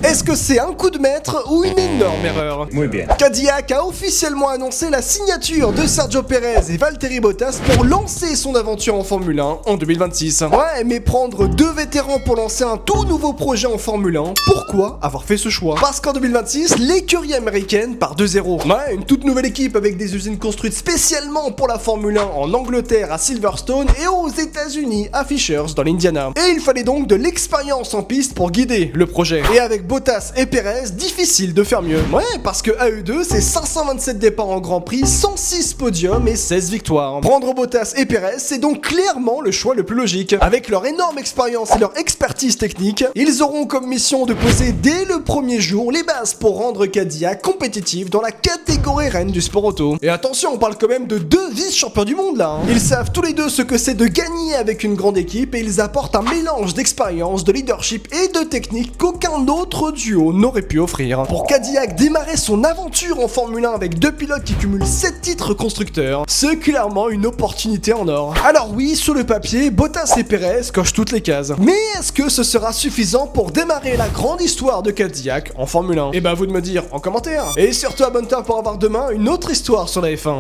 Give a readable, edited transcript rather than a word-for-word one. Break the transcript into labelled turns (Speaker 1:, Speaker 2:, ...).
Speaker 1: Est-ce que c'est un coup de maître ou une énorme erreur?
Speaker 2: Muy bien.
Speaker 1: Cadillac a officiellement annoncé la signature de Sergio Pérez et Valtteri Bottas pour lancer son aventure en Formule 1 en 2026. Ouais, mais prendre deux vétérans pour lancer un tout nouveau projet en Formule 1, pourquoi avoir fait ce choix? Parce qu'en 2026, l'écurie américaine part de zéro. Ouais, une toute nouvelle équipe avec des usines construites spécialement pour la Formule 1 en Angleterre à Silverstone et aux États-Unis à Fishers dans l'Indiana. Et il fallait donc de l'expérience en piste pour guider le projet. Et avec Bottas et Pérez, difficile de faire mieux. Ouais, parce que à eux deux, c'est 527 départs en Grand Prix, 106 podiums et 16 victoires. Prendre Bottas et Pérez, c'est donc clairement le choix le plus logique. Avec leur énorme expérience et leur expertise technique, ils auront comme mission de poser dès le premier jour les bases pour rendre Cadillac compétitif dans la catégorie reine du sport auto. Et attention, on parle quand même de deux vice-champions du monde là. Ils savent tous les deux ce que c'est de gagner avec une grande équipe et ils apportent un mélange d'expérience, de leadership et de technique qu'aucun autre duo n'aurait pu offrir. Pour Cadillac, démarrer son aventure en Formule 1 avec deux pilotes qui cumulent 7 titres constructeurs, c'est clairement une opportunité en or. Alors oui, sur le papier, Bottas et Pérez cochent toutes les cases. Mais est-ce que ce sera suffisant pour démarrer la grande histoire de Cadillac en Formule 1? Et bah à vous de me dire en commentaire. Et surtout abonne-toi pour avoir demain une autre histoire sur la F1.